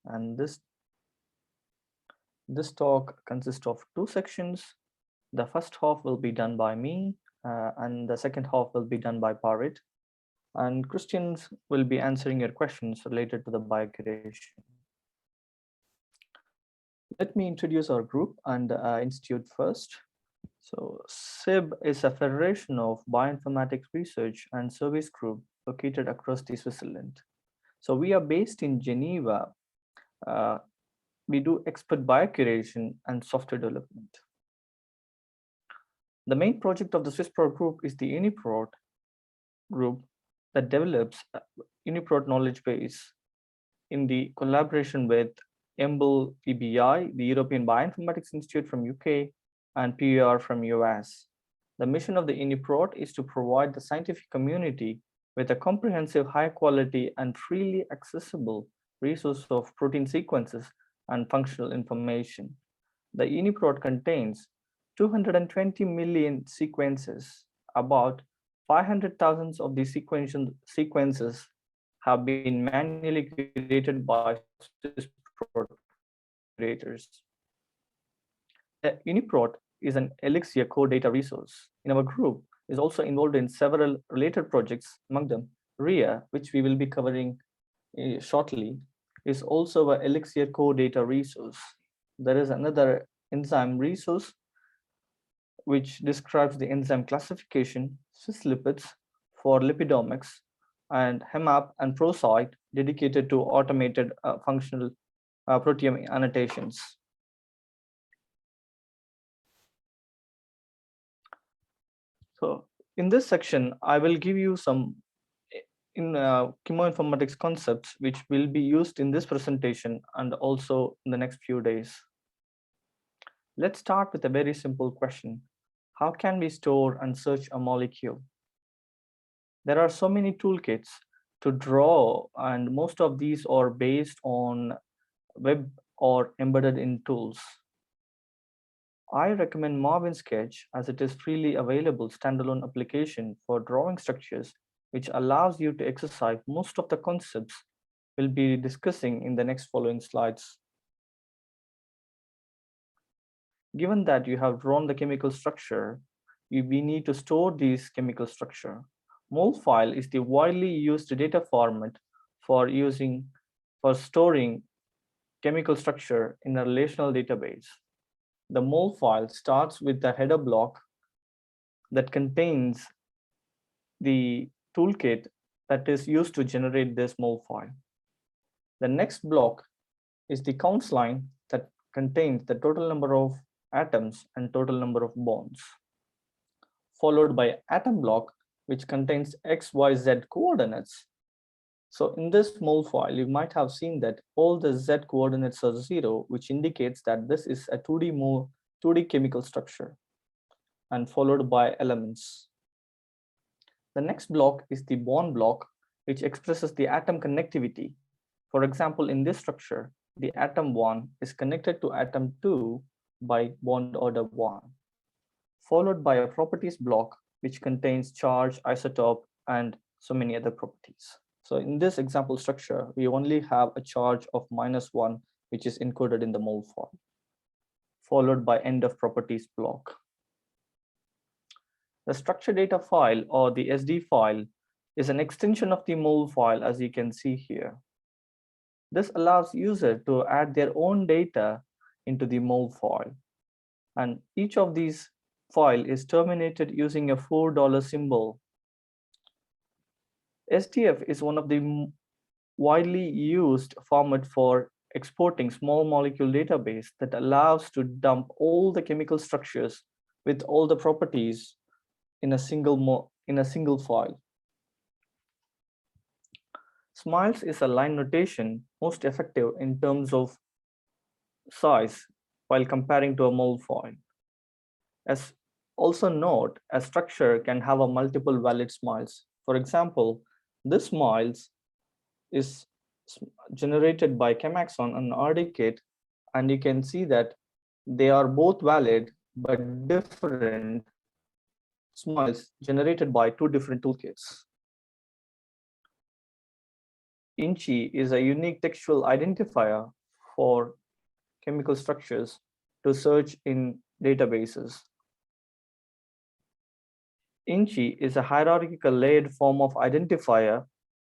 and this talk consists of two sections. The first half will be done by me, and the second half will be done by Parit. And Christians will be answering your questions related to the biocuration. Let me introduce our group and institute first. So SIB is a federation of bioinformatics research and service group located across the Switzerland. So we are based in Geneva. We do expert biocuration and software development. The main project of the Swiss Pro group is the UniProt group that develops UniProt knowledge base in the collaboration with EMBL EBI, the European Bioinformatics Institute from UK, and PUR from US. The mission of the UniProt is to provide the scientific community with a comprehensive, high quality, and freely accessible resource of protein sequences and functional information. The UniProt contains 220 million sequences. About 500,000 of these sequences have been manually curated by Swiss creators. The UniProt is an ELIXIR core data resource. In our group is also involved in several related projects, among them Rhea, which we will be covering shortly, is also an ELIXIR core data resource. There is another enzyme resource which describes the enzyme classification, Swiss lipids for lipidomics, and HEMAP and ProCite dedicated to automated functional proteome annotations. So in this section, I will give you some chemoinformatics concepts which will be used in this presentation and also in the next few days. Let's start with a very simple question. How can we store and search a molecule? There are so many toolkits to draw, and most of these are based on web or embedded in tools. I recommend Marvin Sketch as it is freely available standalone application for drawing structures, which allows you to exercise most of the concepts we'll be discussing in the next following slides. Given that you have drawn the chemical structure, we need to store this chemical structure. Mol file is the widely used data format for storing chemical structure in a relational database. The mol file starts with the header block that contains the toolkit that is used to generate this mol file. The next block is the counts line that contains the total number of atoms and total number of bonds, followed by atom block, which contains X, Y, Z coordinates. So in this mol file, you might have seen that all the Z coordinates are 0, which indicates that this is a 2D chemical structure, and followed by elements. The next block is the bond block, which expresses the atom connectivity. For example, in this structure, the atom 1 is connected to atom 2 by bond order 1, followed by a properties block, which contains charge, isotope, and so many other properties. So in this example structure, we only have a charge of -1, which is encoded in the mol file, followed by end of properties block. The structure data file, or the SD file, is an extension of the mol file, as you can see here. This allows user to add their own data into the mol file, and each of these file is terminated using a $4 symbol. SDF is one of the widely used format for exporting small molecule database that allows to dump all the chemical structures with all the properties in a single file. SMILES is a line notation most effective in terms of size while comparing to a mol file. As also note, a structure can have a multiple valid SMILES. For example, this SMILES is generated by Chemaxon and RDKit, and you can see that they are both valid but different SMILES generated by two different toolkits. INCHI is a unique textual identifier for chemical structures to search in databases. INCHI is a hierarchical layered form of identifier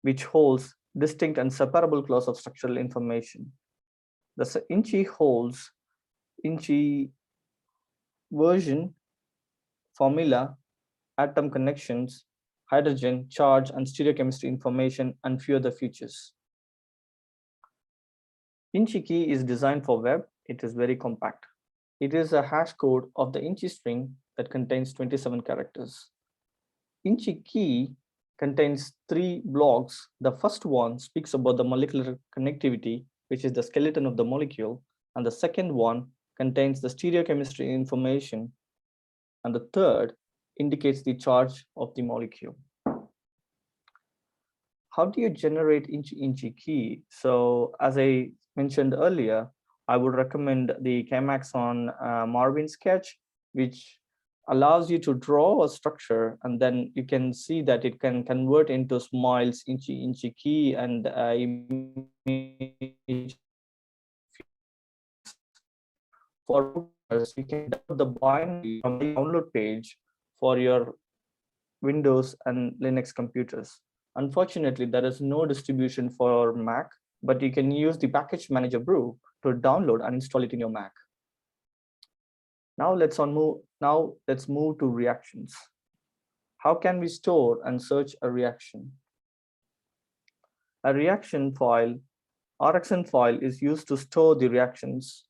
which holds distinct and separable class of structural information. The INCHI holds INCHI version, formula, atom connections, hydrogen, charge, and stereochemistry information, and few other features. INCHI key is designed for web. It is very compact. It is a hash code of the INCHI string that contains 27 characters. INCHI key contains 3 blocks. The first one speaks about the molecular connectivity, which is the skeleton of the molecule, and the second one contains the stereochemistry information, and the third indicates the charge of the molecule. How do you generate INCHI key? So as I mentioned earlier, I would recommend the Chemaxon Marvin sketch, which allows you to draw a structure, and then you can see that it can convert into smiles, INCHI key, and image. For routers, you can download the binary from the download page for your Windows and Linux computers. Unfortunately, there is no distribution for Mac, but you can use the package manager brew to download and install it in your Mac. Now let's move to reactions. How can we store and search a reaction? A reaction file, RXN file, is used to store the reactions.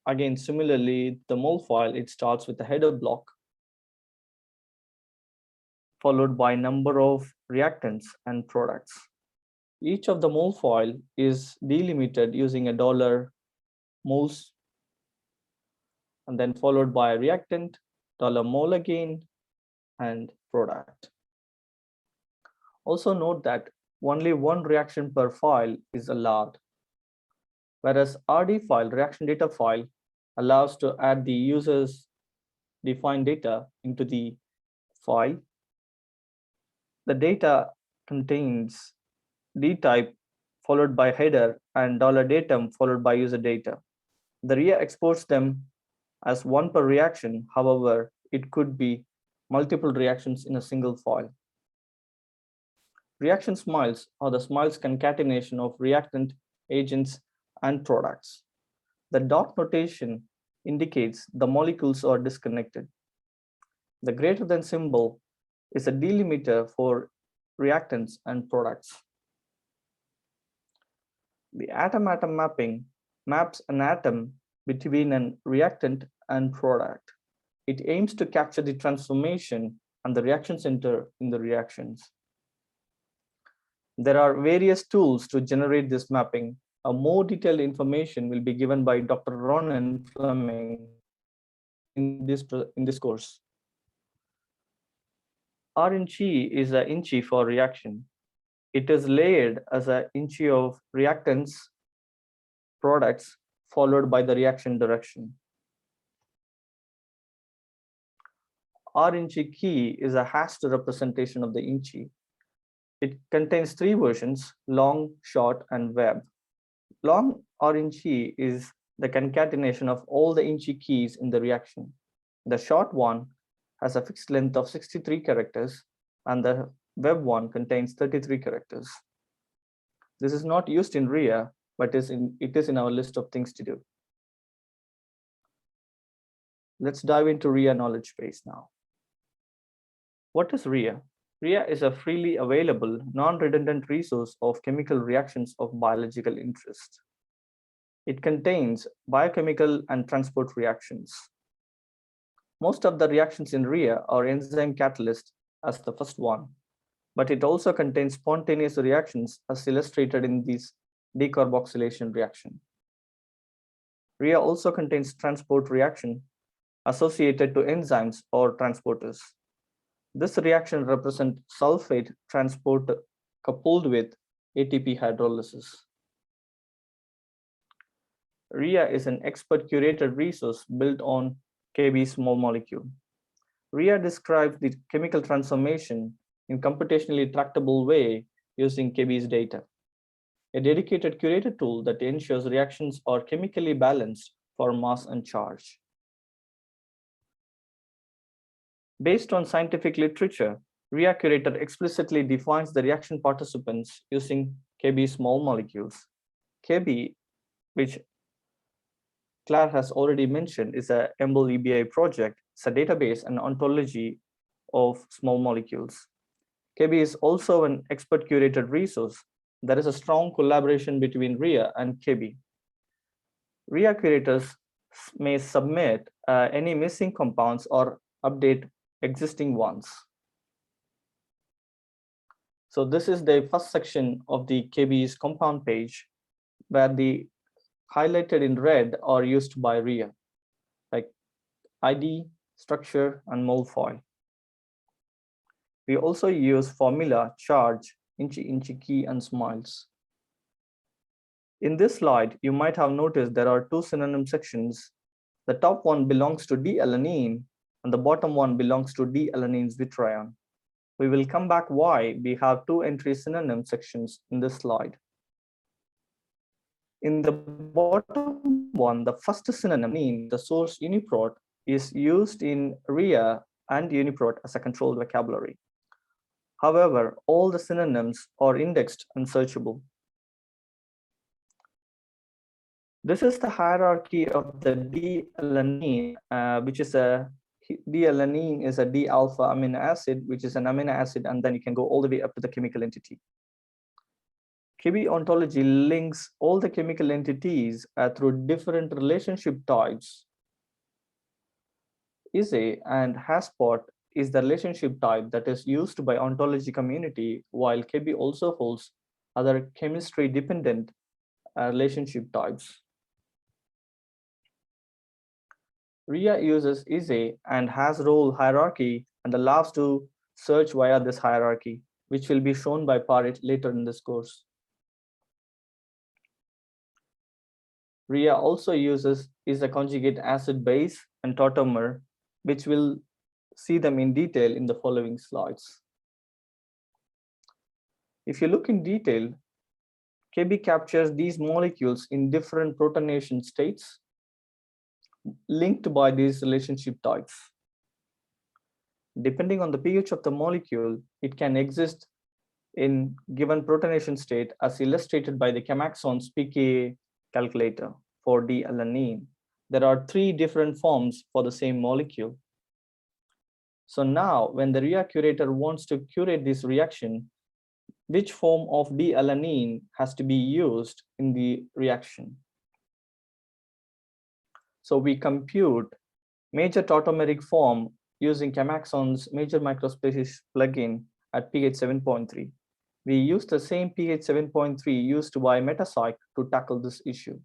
Again, similarly, the mol file, it starts with a header block, followed by number of reactants and products. Each of the mol file is delimited using a $moles, and then followed by a reactant, $mol again, and product. Also note that only one reaction per file is allowed, whereas RD file, reaction data file, allows to add the user's defined data into the file. The data contains D type followed by header and $datum followed by user data. The Rhea exports them as one per reaction. However, it could be multiple reactions in a single file. Reaction smiles are the smiles concatenation of reactant, agents, and products. The dot notation indicates the molecules are disconnected. The greater than symbol is a delimiter for reactants and products. The atom-atom mapping maps an atom between an reactant and product. It aims to capture the transformation and the reaction center in the reactions. There are various tools to generate this mapping. A more detailed information will be given by Dr. Ronan Fleming in this course. RNG is an INCHI for reaction. It is layered as an INCHI of reactants, products, followed by the reaction direction. RNG key is a hashed representation of the INCHI. It contains 3 versions: long, short, and web. Long RNG is the concatenation of all the INCHI keys in the reaction. The short one has a fixed length of 63 characters, and the web one contains 33 characters. This is not used in Rhea, but it is in our list of things to do. Let's dive into Rhea Knowledgebase now. What is Rhea? Rhea is a freely available, non-redundant resource of chemical reactions of biological interest. It contains biochemical and transport reactions. Most of the reactions in Rhea are enzyme catalyst as the first one, but it also contains spontaneous reactions as illustrated in this decarboxylation reaction. Rhea also contains transport reaction associated to enzymes or transporters. This reaction represents sulfate transport coupled with ATP hydrolysis. Rhea is an expert curated resource built on KB small molecule. Rhea describes the chemical transformation in computationally tractable way using KB's data. a dedicated curated tool that ensures reactions are chemically balanced for mass and charge. Based on scientific literature, Rhea Curator explicitly defines the reaction participants using Kb small molecules. Kb, which Claire has already mentioned, is a EMBL EBI project. It's a database and ontology of small molecules. Kb is also an expert curated resource. There is a strong collaboration between Rhea and Kb. Rhea curators may submit any missing compounds or update existing ones. So this is the first section of the Kb's compound page, where the highlighted in red are used by Rhea, like ID, structure, and mole foil. We also use formula, charge, inchy, key, and smiles. In this slide, you might have noticed there are two synonym sections. The top one belongs to D-alanine, and the bottom one belongs to D-alanine zwitterion. We will come back why we have two entry synonym sections in this slide. In the bottom one, the first synonym, the source uniprot, is used in Rhea and uniprot as a controlled vocabulary. However, all the synonyms are indexed and searchable. This is the hierarchy of the D-alanine, which is a D-alanine is a D-alpha amino acid, which is an amino acid, and then you can go all the way up to the chemical entity. Kb ontology links all the chemical entities through different relationship types. ISA and Haspot is the relationship type that is used by ontology community, while Kb also holds other chemistry-dependent relationship types. Rhea uses ISA and has role hierarchy and allows to search via this hierarchy, which will be shown by Parit later in this course. Rhea also uses ISA conjugate acid base and tautomer, which we'll see them in detail in the following slides. If you look in detail, Kb captures these molecules in different protonation states linked by these relationship types. Depending on the pH of the molecule, it can exist in given protonation state as illustrated by the Chemaxon's pKa calculator for D-alanine. There are 3 different forms for the same molecule. So now when the Rhea curator wants to curate this reaction, which form of D-alanine has to be used in the reaction? So we compute major tautomeric form using Chemaxon's major microspecies plugin at pH 7.3. We use the same pH 7.3 used by Metapsych to tackle this issue.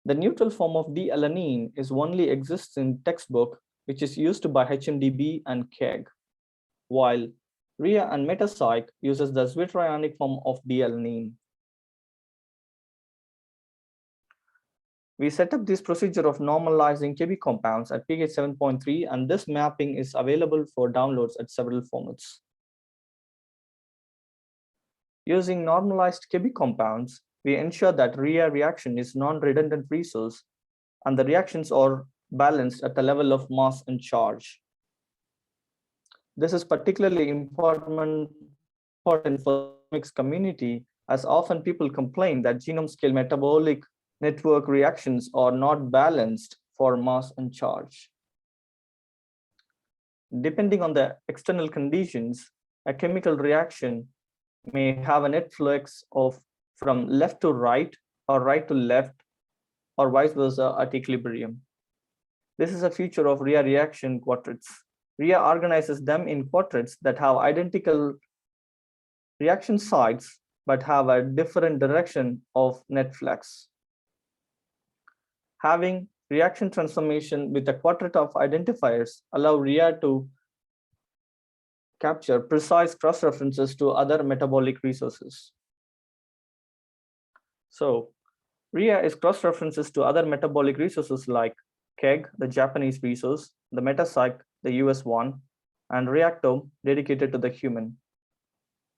The neutral form of D-alanine is only exists in textbook, which is used by HMDB and KEGG, while Rhea and Metapsych uses the zwitterionic form of D-alanine. We set up this procedure of normalizing Kb compounds at pH 7.3, and this mapping is available for downloads at several formats. Using normalized Kb compounds, we ensure that Rhea reaction is non-redundant resource and the reactions are balanced at the level of mass and charge. This is particularly important for the mixed community, as often people complain that genome scale metabolic network reactions are not balanced for mass and charge. Depending on the external conditions, a chemical reaction may have a net flux of from left to right or right to left or vice versa at equilibrium. This is a feature of Rhea reaction quartets. Rhea organizes them in quartets that have identical reaction sites but have a different direction of net flux. Having reaction transformation with a quartet of identifiers allow Rhea to capture precise cross-references to other metabolic resources. So Rhea is cross-references to other metabolic resources like KEGG, the Japanese resource, the Metapsych, the US one, and Reactome dedicated to the human.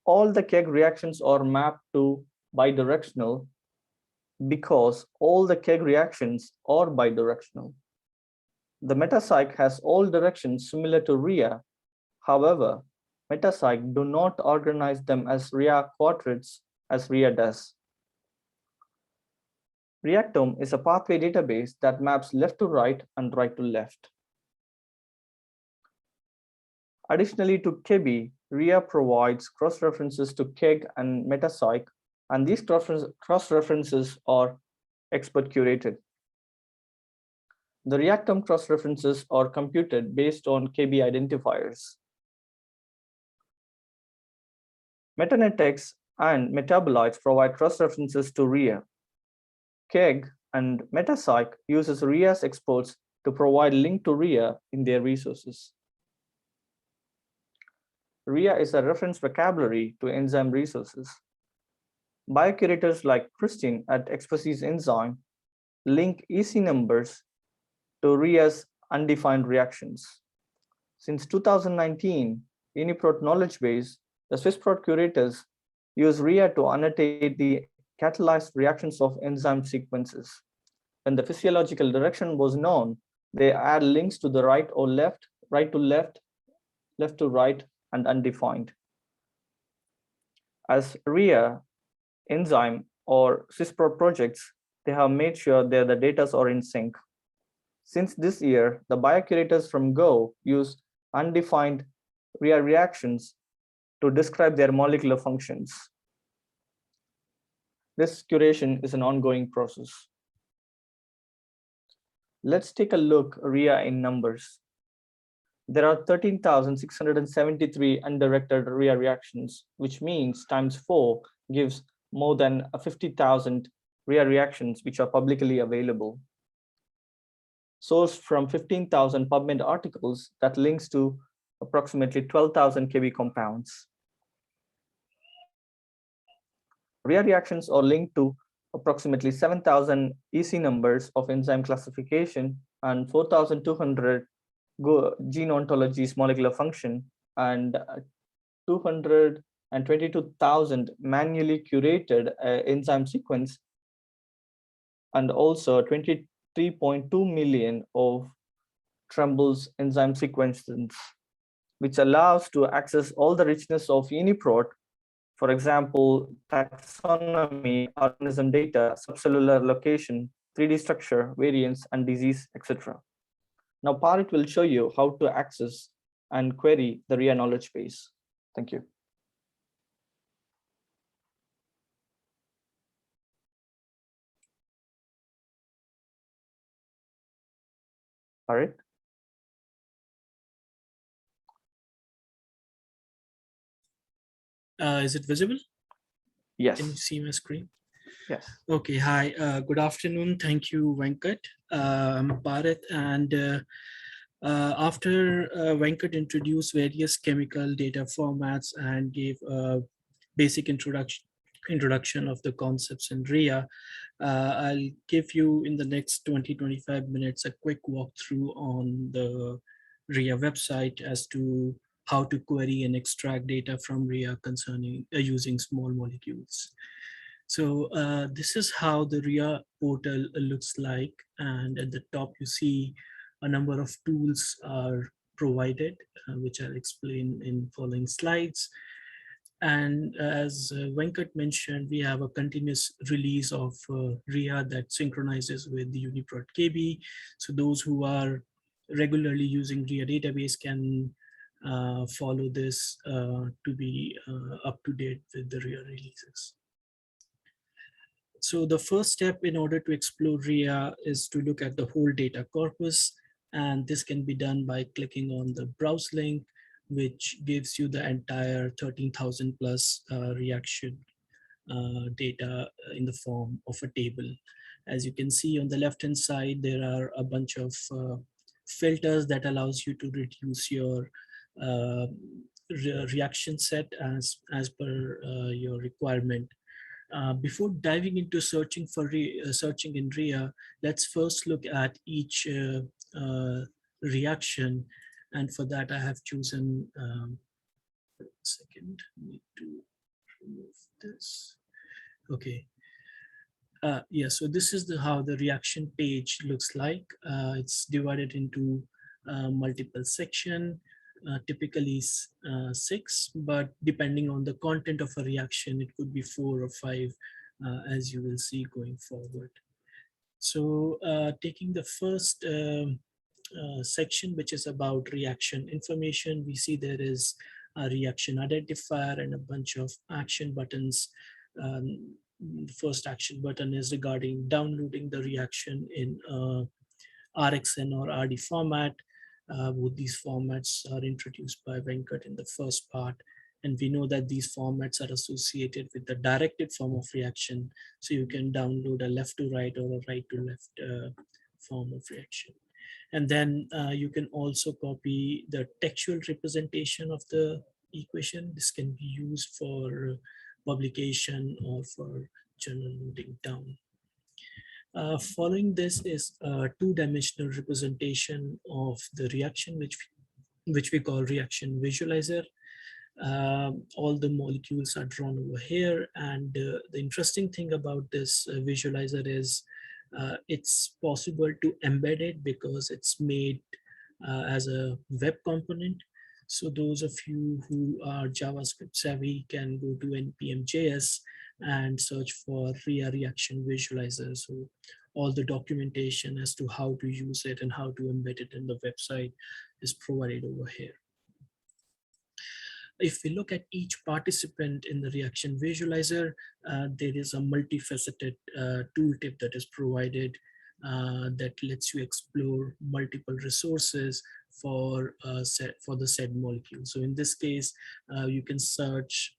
all the keg reactions are mapped to bidirectional because all the keg reactions are bidirectional. The metapsych has all directions similar to Rhea. However, metapsych do not organize them as Rhea quadrants as Rhea does. Reactome is a pathway database that maps left to right and right to left. Additionally to KEBI, Rhea provides cross-references to KEG and metapsych, and these cross-references are expert curated. The Reactome cross-references are computed based on KEBI identifiers. Metanetics and metabolites provide cross-references to Rhea. KEG and metapsych uses Rhea's exports to provide link to Rhea in their resources. Rhea is a reference vocabulary to enzyme resources. Biocurators like Christine at Expertise Enzyme link EC numbers to Rhea's undefined reactions. Since 2019, UniProt Knowledgebase, the Swissprot curators use Rhea to annotate the catalyzed reactions of enzyme sequences. When the physiological direction was known, they add links to the right or left, right to left, left to right, and undefined. As Rhea, enzyme, or Swissprot projects, they have made sure that the data are in sync. Since this year, the biocurators from Go use undefined Rhea reactions to describe their molecular functions. This curation is an ongoing process. Let's take a look Rhea in numbers. There are 13,673 undirected Rhea reactions, which means times 4 gives more than 50,000 Rhea reactions which are publicly available. Sourced from 15,000 PubMed articles that links to approximately 12,000 KB compounds. Rhea reactions are linked to approximately 7,000 EC numbers of enzyme classification and 4,200 gene ontologies molecular function and 222,000 manually curated enzyme sequence, and also 23.2 million of Tremble's enzyme sequences, which allows to access all the richness of UniProt, for example, taxonomy, organism data, subcellular location, 3D structure, variants, and disease, etc. Now, Parit will show you how to access and query the Rhea knowledge base. Thank you. Parit? Is it visible? Yes. Can you see my screen? Yes. Okay, hi, good afternoon. Thank you, Venkat. I'm Parit, and after Venkat introduced various chemical data formats and gave a basic introduction of the concepts in Rhea, I'll give you in the next 20-25 minutes a quick walkthrough on the Rhea website as to how to query and extract data from Rhea concerning using small molecules. So this is how the Rhea portal looks like, and at the top you see a number of tools are provided, which I'll explain in following slides. And as Venkat mentioned, we have a continuous release of Rhea that synchronizes with the UniProt KB. So those who are regularly using Rhea database can follow this to be up to date with the Rhea releases. So the first step in order to explore Rhea is to look at the whole data corpus. And this can be done by clicking on the browse link, which gives you the entire 13,000 plus reaction data in the form of a table. As you can see on the left-hand side, there are a bunch of filters that allows you to reduce your reaction set as per your requirement. Before diving into searching for searching in Rhea, let's first look at each reaction, and for that I have chosen. Second, need to remove this. Okay. Yeah, so this is how the reaction page looks like. It's divided into multiple section, typically six, but depending on the content of a reaction, it could be four or five, as you will see going forward. So taking the first section, which is about reaction information, we see there is a reaction identifier and a bunch of action buttons. The first action button is regarding downloading the reaction in RXN or RD format. Both these formats are introduced by Venkat in the first part. And we know that these formats are associated with the directed form of reaction. So you can download a left to right or a right to left form of reaction. And then you can also copy the textual representation of the equation. This can be used for publication or for journal noting down. Following this is a two-dimensional representation of the reaction, which we call reaction visualizer. All the molecules are drawn over here, and the interesting thing about this visualizer is it's possible to embed it because it's made as a web component. So those of you who are JavaScript savvy can go to npm.js and search for Rhea reaction visualizer. So all the documentation as to how to use it and how to embed it in the website is provided over here. If we look at each participant in the reaction visualizer, there is a multifaceted tooltip that is provided that lets you explore multiple resources for the said molecule. So in this case, you can search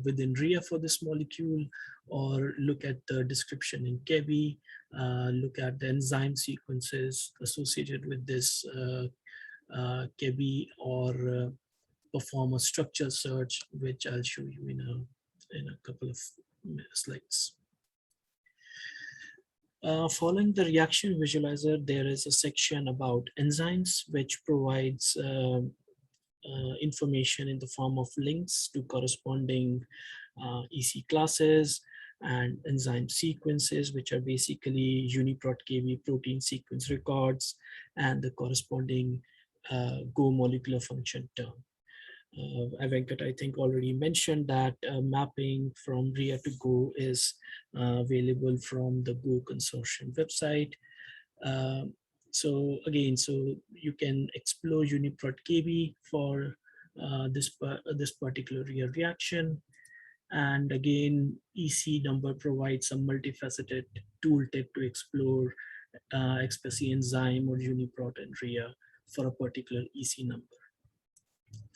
within Rhea for this molecule, or look at the description in Kebi, look at the enzyme sequences associated with this Kebi, or perform a structure search, which I'll show you in a couple of slides. Following the reaction visualizer, there is a section about enzymes, which provides information in the form of links to corresponding EC classes and enzyme sequences, which are basically UniProt KB protein sequence records and the corresponding Go molecular function term. Venkat, I think, already mentioned that mapping from Rhea to Go is available from the Go consortium website. So again, so you can explore UniProt KB for this particular Rhea reaction. And again, EC number provides a multifaceted tooltip to explore XPC enzyme or UniProt and Rhea for a particular EC number.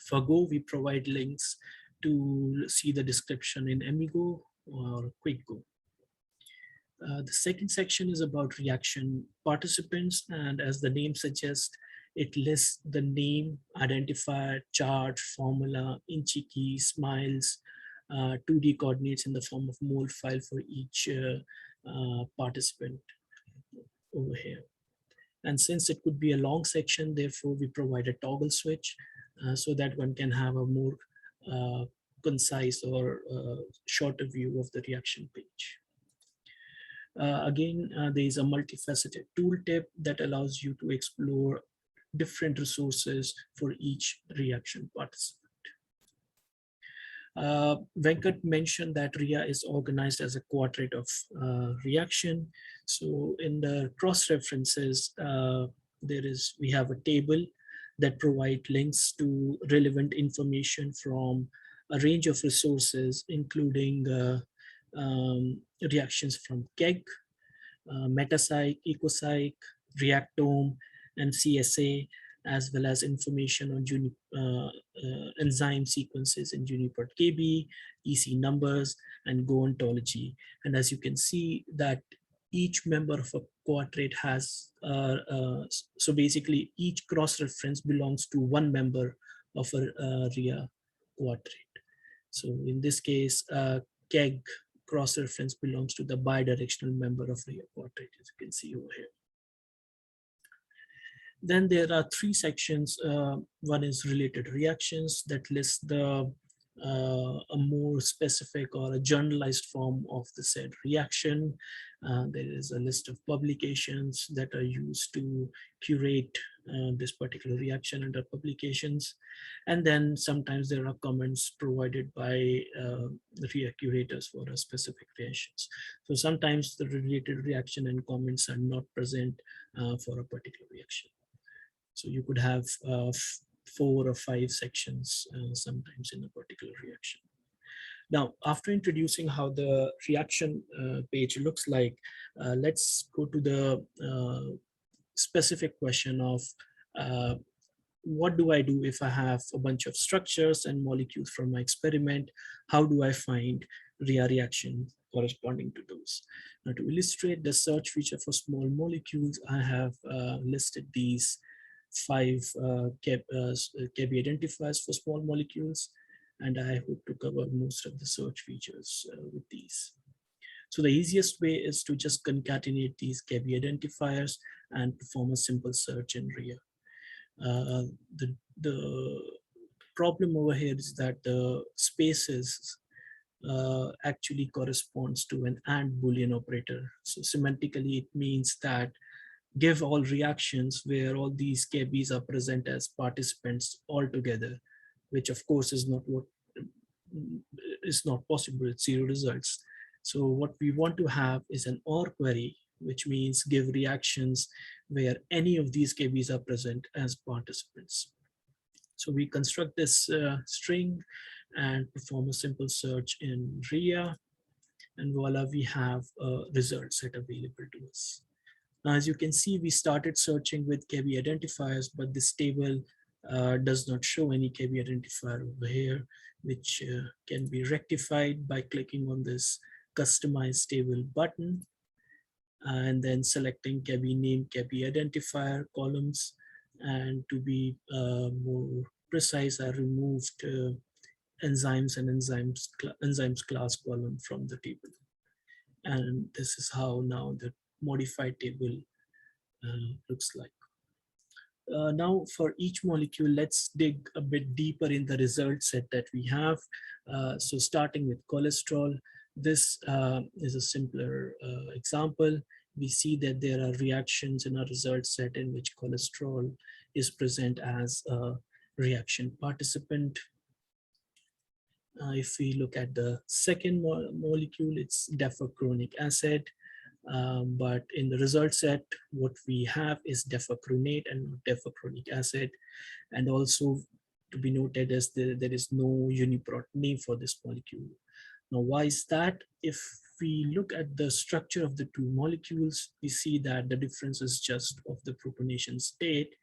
For Go, we provide links to see the description in AmiGo or QuickGo. The second section is about reaction participants, and as the name suggests, it lists the name, identifier, chart, formula, Inchi key, smiles, 2D coordinates in the form of mole file for each participant over here. And since it could be a long section, therefore we provide a toggle switch so that one can have a more concise or shorter view of the reaction page. Again, there is a multifaceted tooltip that allows you to explore different resources for each reaction participant. Venkat mentioned that Rhea is organized as a quadrant of reaction. So in the cross references, we have a table that provide links to relevant information from a range of resources, including reactions from KEGG, Metapsych, EcoPsych, Reactome, and CSA, as well as information on enzyme sequences in UniProt KB, EC numbers, and Go ontology. And as you can see that each member of a quadrant has, so basically each cross-reference belongs to one member of a Rhea quadrant. So in this case, KEGG cross-reference belongs to the bidirectional member of Rhea quadrant, as you can see over here. Then there are three sections. One is related reactions that lists the a more specific or a generalized form of the said reaction. There is a list of publications that are used to curate this particular reaction under publications. And then sometimes there are comments provided by the curators for a specific reactions. So sometimes the related reaction and comments are not present for a particular reaction. So you could have 4 or 5 sections sometimes in a particular reaction. Now, after introducing how the reaction page looks like, let's go to the specific question of uh, what do I do if I have a bunch of structures and molecules from my experiment? How do I find Rhea reaction corresponding to those? Now, to illustrate the search feature for small molecules, I have listed these 5 KB identifiers for small molecules, and I hope to cover most of the search features with these. So the easiest way is to just concatenate these KB identifiers and perform a simple search in Rhea. Uh, the problem over here is that the spaces actually corresponds to an AND Boolean operator. So semantically, it means that give all reactions where all these KBs are present as participants all together, which of course is not what is not possible. It's 0 results. So what we want to have is an OR query, which means give reactions where any of these KBs are present as participants. So we construct this string and perform a simple search in Rhea, and voila, we have a result set available to us. Now, as you can see, we started searching with KB identifiers, but this table does not show any KB identifier over here, which can be rectified by clicking on this customize table button and then selecting KB name, KB identifier columns. And to be more precise, I removed enzymes and enzymes class column from the table. And this is how now the modified table looks like. Now for each molecule, let's dig a bit deeper in the result set that we have. So starting with cholesterol, this is a simpler example. We see that there are reactions in our result set in which cholesterol is present as a reaction participant. If we look at the second molecule, it's defacronic acid. But in the result set, what we have is defacronate and not defacronic acid. And also to be noted is there is no uniprot name for this molecule. Now, why is that? If we look at the structure of the 2 molecules, we see that the difference is just of the protonation state.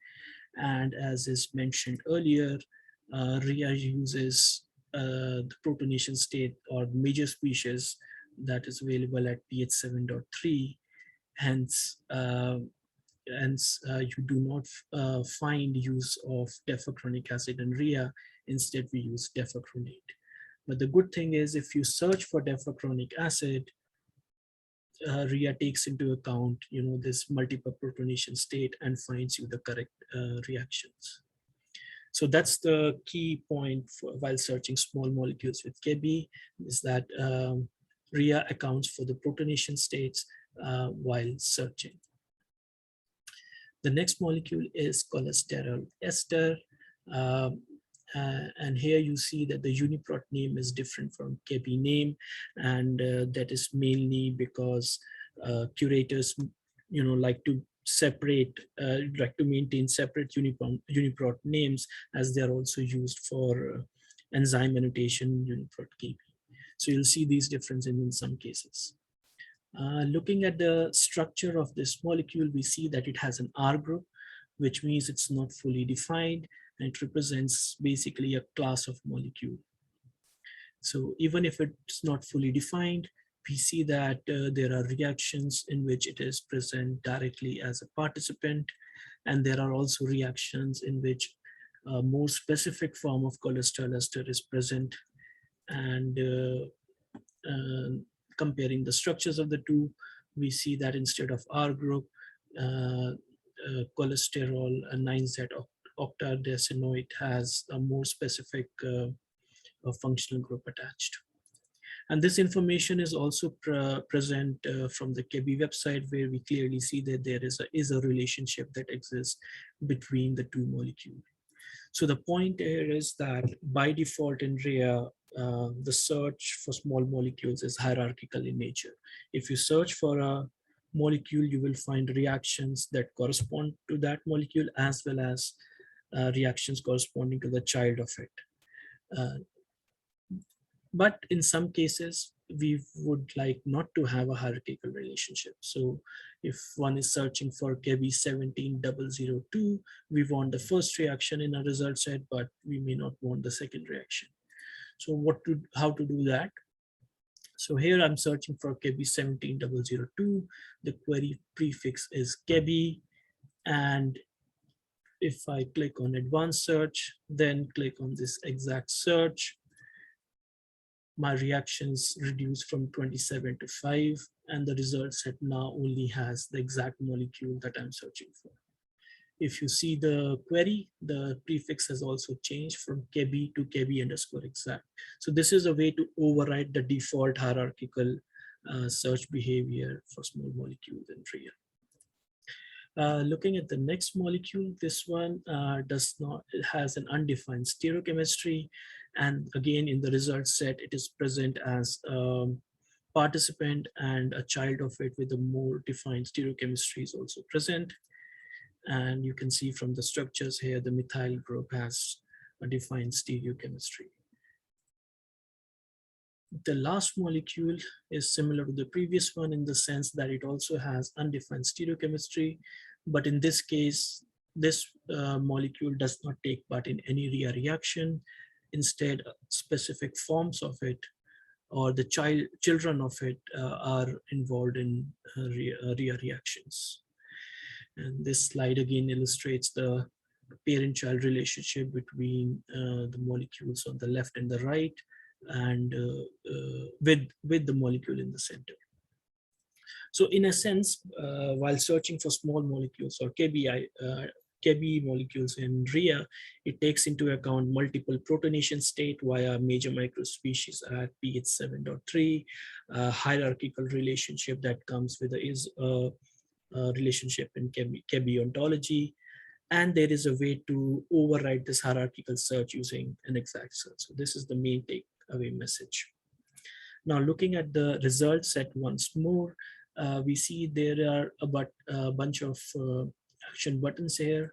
And as is mentioned earlier, Rhea uses the protonation state or major species that is available at pH 7.3. Hence, you do not find use of defacronic acid in Rhea. Instead, we use defacronate. But the good thing is, if you search for defacronic acid, Rhea takes into account, this multiple protonation state and finds you the correct reactions. So that's the key point while searching small molecules with KB, is that Rhea accounts for the protonation states while searching. The next molecule is cholesterol ester. And here you see that the uniprot name is different from KB name, and that is mainly because curators, like to maintain separate uniprot names, as they are also used for enzyme annotation uniprot KB. So you'll see these differences in some cases. Looking at the structure of this molecule, we see that it has an R group, which means it's not fully defined, and it represents basically a class of molecule. So even if it's not fully defined, we see that there are reactions in which it is present directly as a participant, and there are also reactions in which a more specific form of cholesterol ester is present. And comparing the structures of the two, we see that instead of R group, cholesterol 9Z octadecanoate has a more specific a functional group attached. And this information is also present from the KEBI website, where we clearly see that there is a relationship that exists between the two molecules. So the point here is that by default in Rhea, the search for small molecules is hierarchical in nature. If you search for a molecule, you will find reactions that correspond to that molecule, as well as reactions corresponding to the child of it. But in some cases, we would like not to have a hierarchical relationship. So if one is searching for KEBI 17002, we want the first reaction in a result set, but we may not want the second reaction. So how to do that? So here I'm searching for KEBI 17002. The query prefix is KEBI. And if I click on advanced search, then click on this exact search, my reactions reduce from 27 to 5, and the result set now only has the exact molecule that I'm searching for. If you see the query, the prefix has also changed from KEBI to KEBI_exact. So this is a way to override the default hierarchical search behavior for small molecules in Rhea. Looking at the next molecule, this one it has an undefined stereochemistry. And again, in the result set, it is present as a participant, and a child of it with a more defined stereochemistry is also present. And you can see from the structures here, the methyl group has a defined stereochemistry. The last molecule is similar to the previous one in the sense that it also has undefined stereochemistry, but in this case, this molecule does not take part in any Rhea reaction. Instead, specific forms of it or the children of it are involved in Rhea reactions. And this slide again illustrates the parent-child relationship between the molecules on the left and the right, and with the molecule in the center. So in a sense, while searching for small molecules or KEBI molecules in Rhea, it takes into account multiple protonation state via major microspecies at pH 7.3, hierarchical relationship that comes with a relationship in KEBI ontology, and there is a way to override this hierarchical search using an exact search. So this is the main takeaway message. Now looking at the result set once more, we see there are a bunch of action buttons here.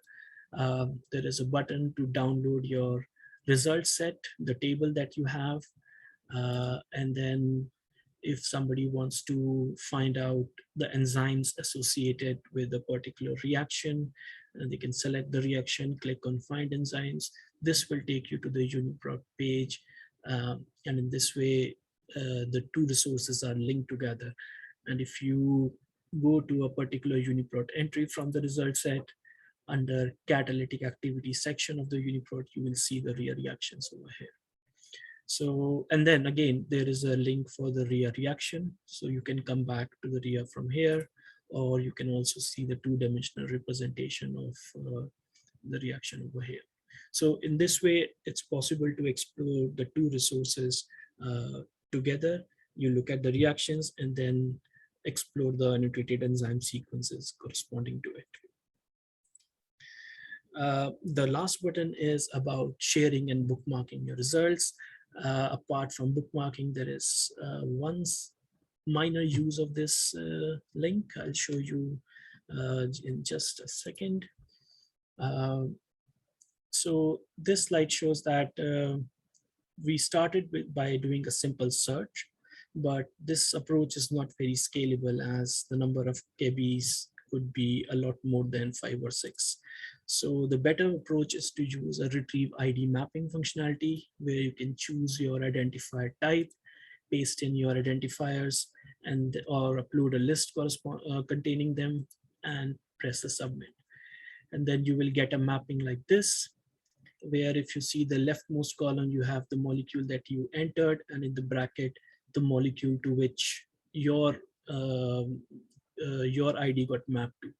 There is a button to download your result set, the table that you have, and then if somebody wants to find out the enzymes associated with a particular reaction, they can select the reaction, click on find enzymes. This will take you to the UniProt page. And in this way, the two resources are linked together. And if you go to a particular UniProt entry from the result set, under catalytic activity section of the UniProt, you will see the Rhea reactions over here. So, and then again, there is a link for the Rhea reaction. So you can come back to the Rhea from here, or you can also see the two-dimensional representation of the reaction over here. So in this way, it's possible to explore the two resources together. You look at the reactions and then explore the annotated enzyme sequences corresponding to it. The last button is about sharing and bookmarking your results. Apart from bookmarking, there is one minor use of this link. I'll show you in just a second. So this slide shows that we started by doing a simple search, but this approach is not very scalable as the number of KEBIs could be a lot more than 5 or 6. So the better approach is to use a retrieve ID mapping functionality where you can choose your identifier type, paste in your identifiers, and or upload a list containing them and press the submit. And then you will get a mapping like this, where if you see the leftmost column, you have the molecule that you entered, and in the bracket, the molecule to which your ID got mapped to.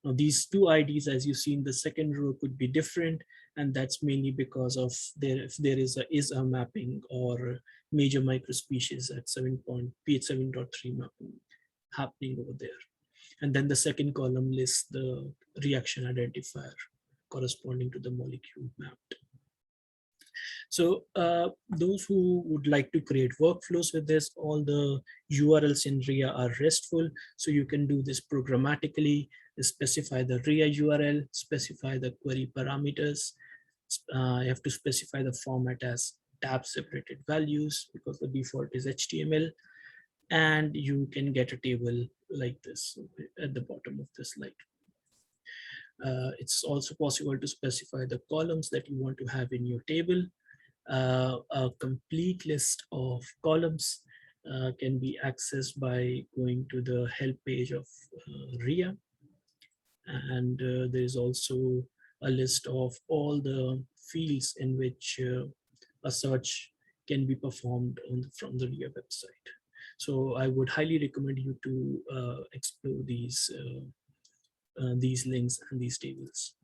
Now, these two IDs, as you see in the second row, could be different, and that's mainly because of if there is a mapping or major microspecies at pH 7.3 mapping happening over there. And then the second column lists the reaction identifier corresponding to the molecule mapped. So those who would like to create workflows with this, all the URLs in Rhea are RESTful. So you can do this programmatically, specify the Rhea URL, specify the query parameters. You have to specify the format as tab separated values because the default is HTML. And you can get a table like this at the bottom of the slide. It's also possible to specify the columns that you want to have in your table. A complete list of columns can be accessed by going to the help page of Rhea. And there's also a list of all the fields in which a search can be performed from the Rhea website. So I would highly recommend you to explore these links and these tables.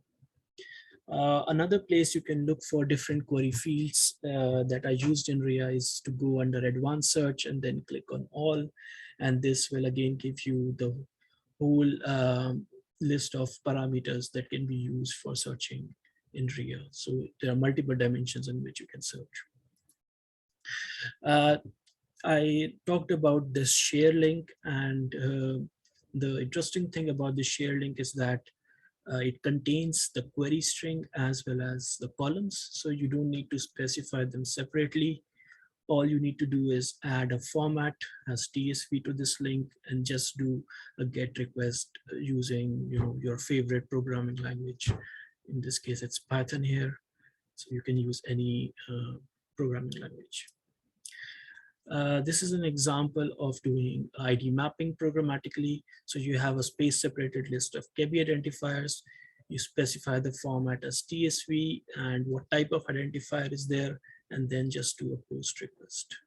Another place you can look for different query fields that are used in Rhea is to go under advanced search and then click on all. And this will again give you the whole list of parameters that can be used for searching in Rhea. So there are multiple dimensions in which you can search. I talked about this share link, and the interesting thing about the share link is that it contains the query string as well as the columns. So you don't need to specify them separately. All you need to do is add a format as TSV to this link and just do a GET request using your favorite programming language. In this case, it's Python here. So you can use any programming language. This is an example of doing ID mapping programmatically. So you have a space separated list of KB identifiers. You specify the format as TSV and what type of identifier is there, and then just do a post request.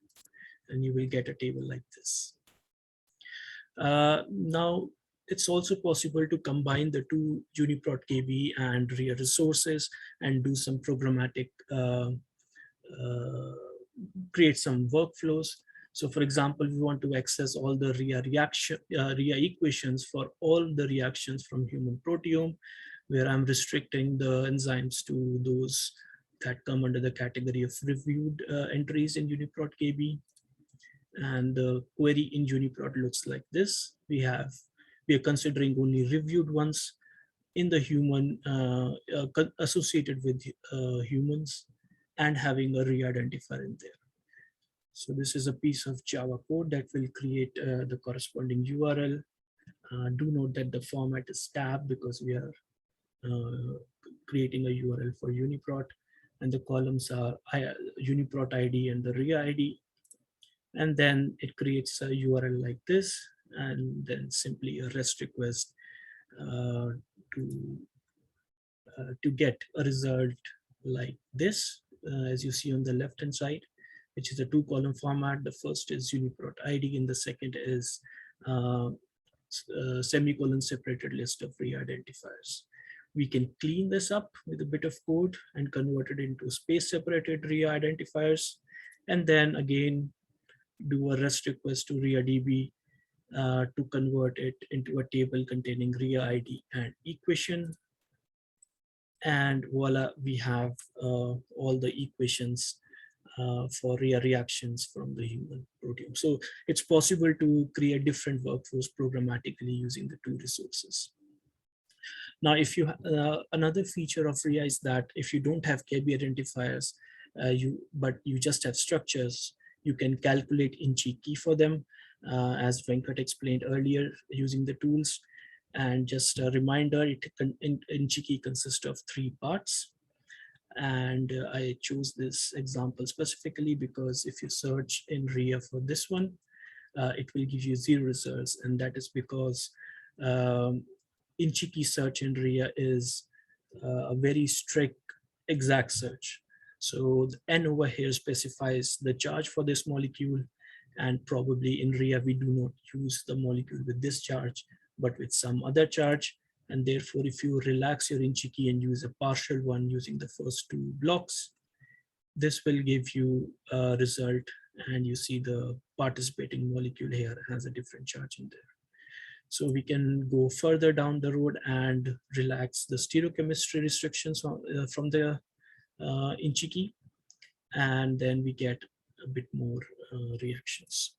And you will get a table like this. Now, it's also possible to combine the two UniProt KB and Rhea resources and do some programmatic create some workflows. So for example, we want to access all the Rhea equations for all the reactions from human proteome, where I'm restricting the enzymes to those that come under the category of reviewed entries in UniProt KB. And the query in UniProt looks like this. We are considering only reviewed ones in the human associated with humans, and having a Rhea identifier in there. So this is a piece of Java code that will create the corresponding URL. Do note that the format is tab because we are creating a URL for UniProt, and the columns are UniProt ID and the Rhea ID. And then it creates a URL like this, and then simply a REST request to get a result like this, as you see on the left hand side, which is a 2-column format. The first is UniProt ID, and the second is semicolon separated list of Rhea identifiers. We can clean this up with a bit of code and convert it into space separated Rhea identifiers, and then again do a REST request to RheaDB to convert it into a table containing Rhea ID and equation. And voila, we have all the equations for Rhea reactions from the human proteome. So it's possible to create different workflows programmatically using the two resources. Now, if you another feature of Rhea is that if you don't have KB identifiers, but you just have structures, you can calculate in key for them, as Venkat explained earlier, using the tools. And just a reminder, in-chi consists of 3 parts. And I chose this example specifically because if you search in Rhea for this one, it will give you 0 results. And that is because in-chi search in Rhea is a very strict exact search. So the N over here specifies the charge for this molecule. And probably in Rhea, we do not use the molecule with this charge, but with some other charge. And therefore, if you relax your inchi key and use a partial one using the first two blocks, this will give you a result, and you see the participating molecule here has a different charge in there. So we can go further down the road and relax the stereochemistry restrictions from the inchi key, and then we get a bit more reactions.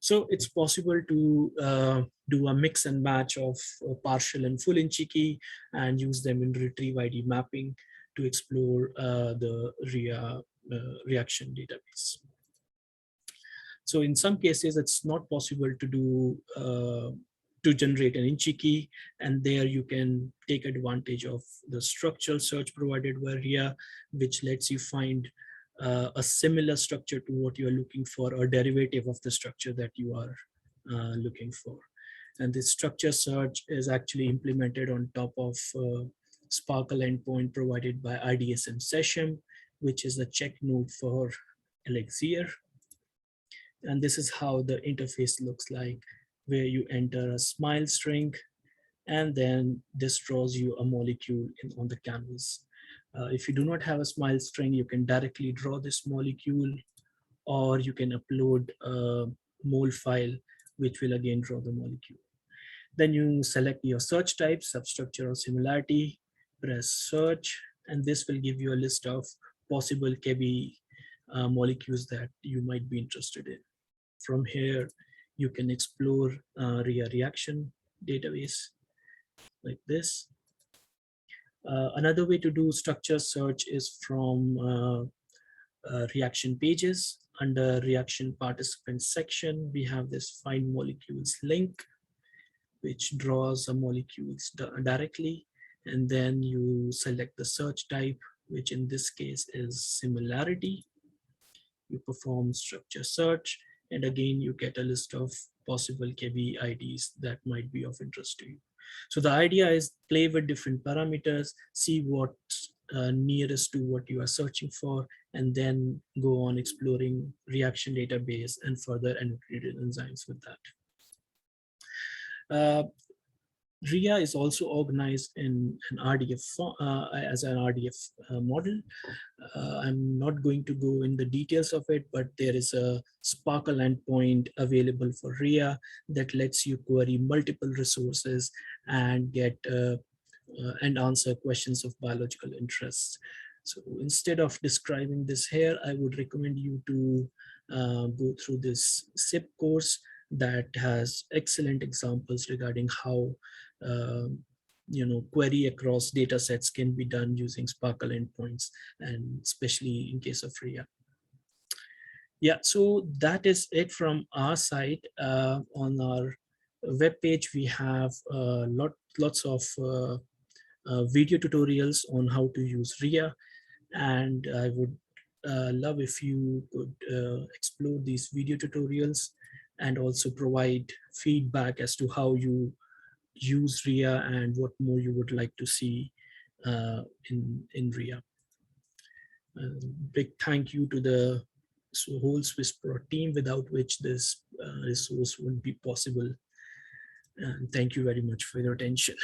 So it's possible to do a mix and match of partial and full inchi key and use them in retrieve ID mapping to explore the Rhea reaction database. So in some cases, it's not possible to do to generate an inchi key, and there you can take advantage of the structural search provided by Rhea, which lets you find a similar structure to what you are looking for, or derivative of the structure that you are looking for. And this structure search is actually implemented on top of Sparkle endpoint provided by IDSM Session, which is a check node for ELIXIR. And this is how the interface looks like, where you enter a smile string, and then this draws you a molecule on the canvas. If you do not have a smile string, you can directly draw this molecule, or you can upload a mol file, which will again draw the molecule. Then you select your search type, substructure or similarity, press search, and this will give you a list of possible KB molecules that you might be interested in. From here, you can explore Rhea reaction database like this. Another way to do structure search is from reaction pages. Under reaction participants section, we have this find molecules link, which draws a molecules directly, and then you select the search type, which in this case is similarity. You perform structure search, and again you get a list of possible KB IDs that might be of interest to you. So the idea is play with different parameters, see what's nearest to what you are searching for, and then go on exploring reaction database and further annotated enzymes with that. Rhea is also organized in an RDF as an RDF model. I'm not going to go in the details of it, but there is a Sparkle endpoint available for Rhea that lets you query multiple resources and get and answer questions of biological interest. So instead of describing this here, I would recommend you to go through this SIP course that has excellent examples regarding how query across data sets can be done using Sparkle endpoints, and especially in case of Rhea. Yeah, so that is it from our side. On our web page, we have lots of video tutorials on how to use Rhea, and I would love if you could explore these video tutorials and also provide feedback as to how you use Rhea and what more you would like to see in Rhea. Big thank you to the whole SwissPro team, without which this resource wouldn't be possible. And thank you very much for your attention.